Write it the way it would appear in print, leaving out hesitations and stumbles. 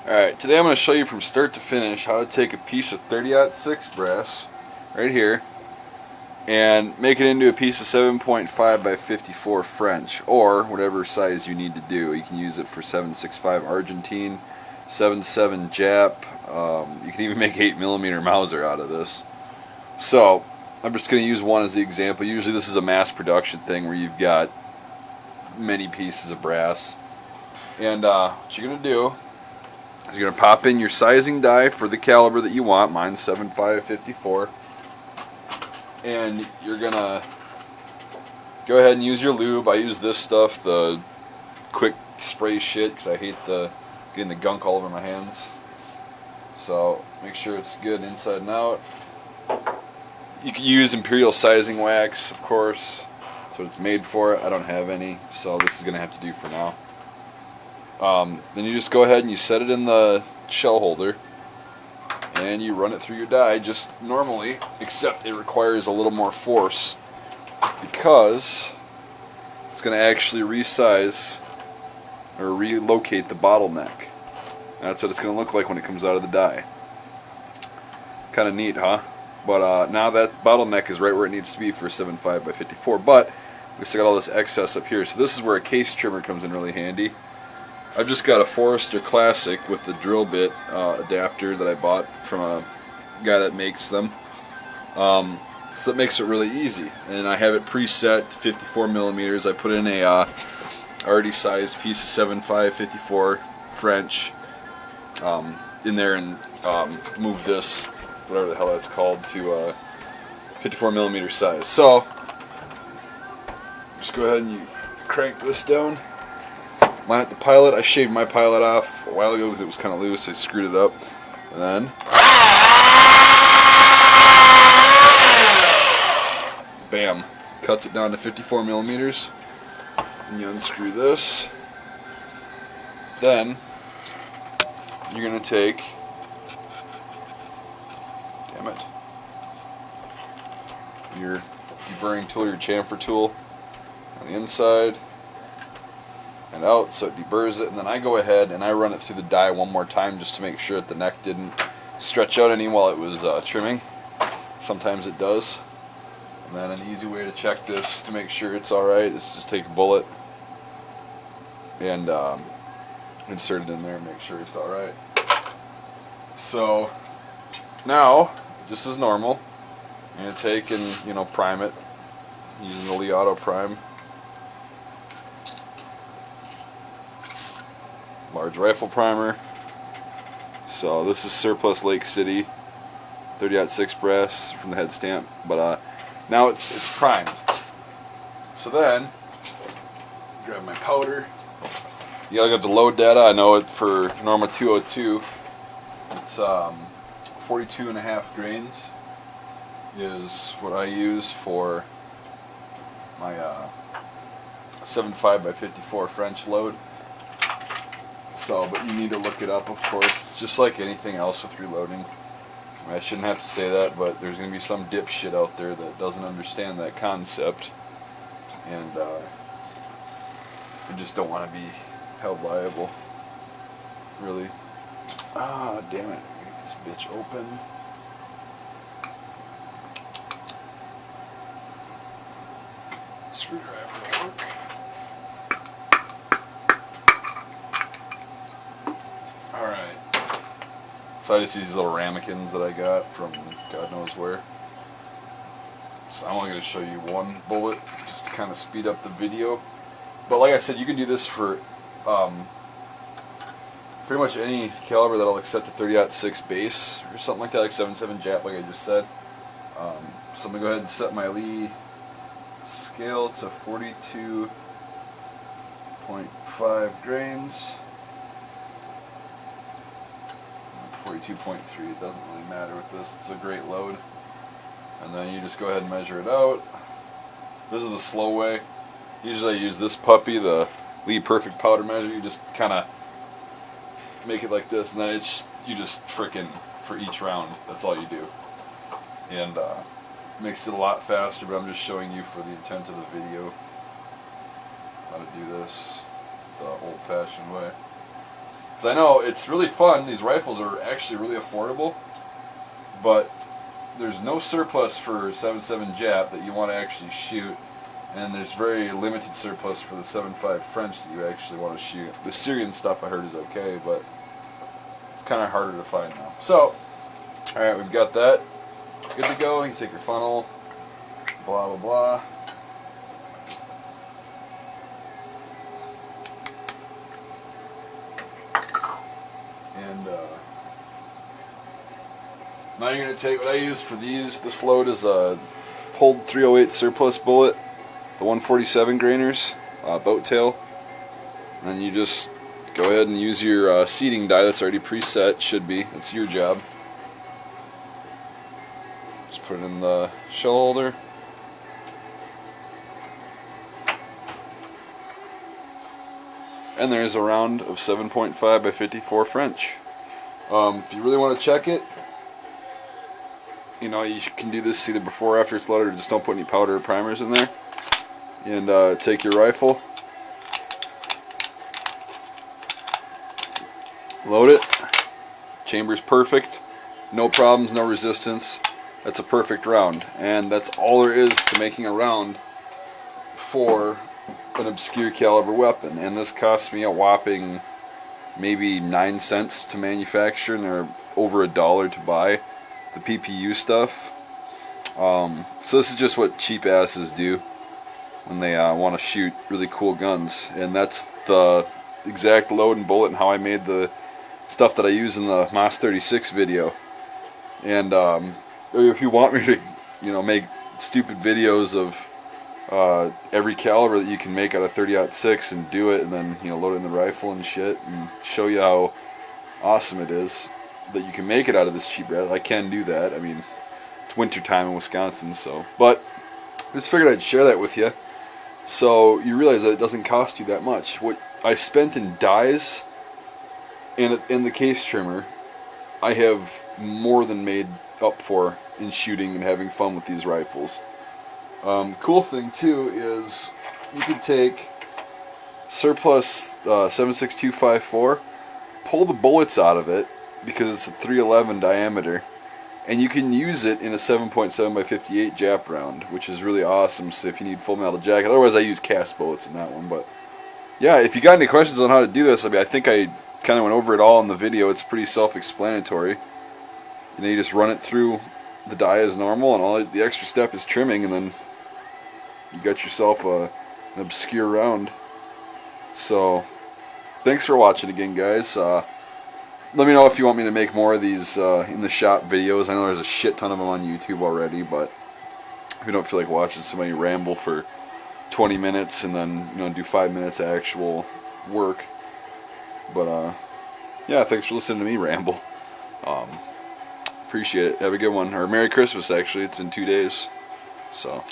Alright, today I'm going to show you from start to finish how to take a piece of 30-06 brass, right here, and make it into a piece of 7.5 by 54 French, or whatever size you need to do. You can use it for 7.65 Argentine, 7.7 Jap, you can even make 8mm Mauser out of this. So, I'm just going to use one as the example. Usually this is a mass production thing where you've got many pieces of brass. And what you're going to do, you're going to pop in your sizing die for the caliber that you want. Mine's 7.5/54. And you're going to go ahead and use your lube. I use this stuff, the quick spray shit, because I hate getting the gunk all over my hands. So make sure it's good inside and out. You can use Imperial sizing wax, of course. That's what it's made for. I don't have any, so this is going to have to do for now. Then you just go ahead and you set it in the shell holder and you run it through your die just normally, except it requires a little more force because it's going to actually resize or relocate the bottleneck. That's what it's going to look like when it comes out of the die. Kind of neat, huh? But now that bottleneck is right where it needs to be for 7.5 by 54, but we still got all this excess up here. So this is where a case trimmer comes in really handy. I've just got a Forester Classic with the drill bit adapter that I bought from a guy that makes them. So that makes it really easy. And I have it preset to 54mm. I put in a already sized piece of 7.5/54 French in there and move this, whatever the hell that's called, to 54mm size. So just go ahead and you crank this down. Line up the pilot. I shaved my pilot off a while ago because it was kind of loose. I screwed it up. And then bam. Cuts it down to 54mm. And you unscrew this. Then you're going to take, damn it, your deburring tool, your chamfer tool on the inside and out so it deburrs it, and then I go ahead and I run it through the die one more time just to make sure that the neck didn't stretch out any while it was trimming. Sometimes it does. And then an easy way to check this to make sure it's alright is just take a bullet and insert it in there and make sure it's alright. So now, just as normal, I'm going to take and prime it using the Lee Auto Prime. Large rifle primer. So this is Surplus Lake City 30-06 brass from the head stamp, but now it's primed. So then grab my powder. You gotta get the load data. I know it for Norma 202. It's 42.5 grains is what I use for my 7.5 by 54 French load. So, but you need to look it up, of course. It's just like anything else with reloading. I shouldn't have to say that, but there's going to be some dipshit out there that doesn't understand that concept, and I just don't want to be held liable. Really. Ah, damn it. Get this bitch open. Screwdriver will work. So I just use these little ramekins that I got from God knows where. So I'm only going to show you one bullet just to kind of speed up the video. But like I said, you can do this for pretty much any caliber that'll accept a 30-06 base or something like that, like 7.7 Jap, like I just said. So I'm going to go ahead and set my Lee scale to 42.5 grains. 42.3, it doesn't really matter with this, it's a great load. And then you just go ahead and measure it out. This is the slow way. Usually I use this puppy, the Lee Perfect Powder Measure. You just kind of make it like this, and then you just frickin', for each round, that's all you do. And makes it a lot faster, but I'm just showing you for the intent of the video how to do this the old-fashioned way. Because I know it's really fun. These rifles are actually really affordable, but there's no surplus for 7.7 Jap that you want to actually shoot, and there's very limited surplus for the 7.5 French that you actually want to shoot. The Syrian stuff I heard is okay, but it's kind of harder to find now. So, alright, we've got that. Good to go. You can take your funnel, blah blah blah. And now you're going to take what I use for these. This load is a pulled 308 surplus bullet, the 147 grainers, boat tail. And then you just go ahead and use your seating die that's already preset. Should be. That's your job. Just put it in the shell holder. And there's a round of 7.5 by 54 French. If you really want to check it, you know, you can do this either before or after it's loaded, or just don't put any powder or primers in there. And take your rifle, load it. Chamber's perfect, no problems, no resistance. That's a perfect round, and that's all there is to making a round for an obscure caliber weapon. And this cost me a whopping maybe 9 cents to manufacture, and they're over $1 to buy the PPU stuff. So this is just what cheap asses do when they want to shoot really cool guns, and that's the exact load and bullet and how I made the stuff that I use in the MOS 36 video. And if you want me to, you know, make stupid videos of every caliber that you can make out of 30-06 and do it, and then, you know, load it in the rifle and shit, and show you how awesome it is that you can make it out of this cheap brass, I can do that. I mean, it's winter time in Wisconsin, so, but I just figured I'd share that with you, so you realize that it doesn't cost you that much. What I spent in dies and in the case trimmer, I have more than made up for in shooting and having fun with these rifles. The cool thing too is you can take surplus 7.6254, pull the bullets out of it because it's a 311 diameter, and you can use it in a 7.7 by 58 Jap round, which is really awesome. So if you need full metal jacket, otherwise I use cast bullets in that one. But yeah, if you got any questions on how to do this, I mean, I think I kind of went over it all in the video. It's pretty self-explanatory. And then you just run it through the die as normal, and all the extra step is trimming, and then you got yourself an obscure round. So thanks for watching again, guys. Let me know if you want me to make more of these in the shop videos. I know there's a shit ton of them on YouTube already, but if you don't feel like watching somebody ramble for 20 minutes and then, you know, do 5 minutes of actual work. But yeah, thanks for listening to me ramble. Appreciate it. Have a good one. Or Merry Christmas, actually. It's in 2 days. So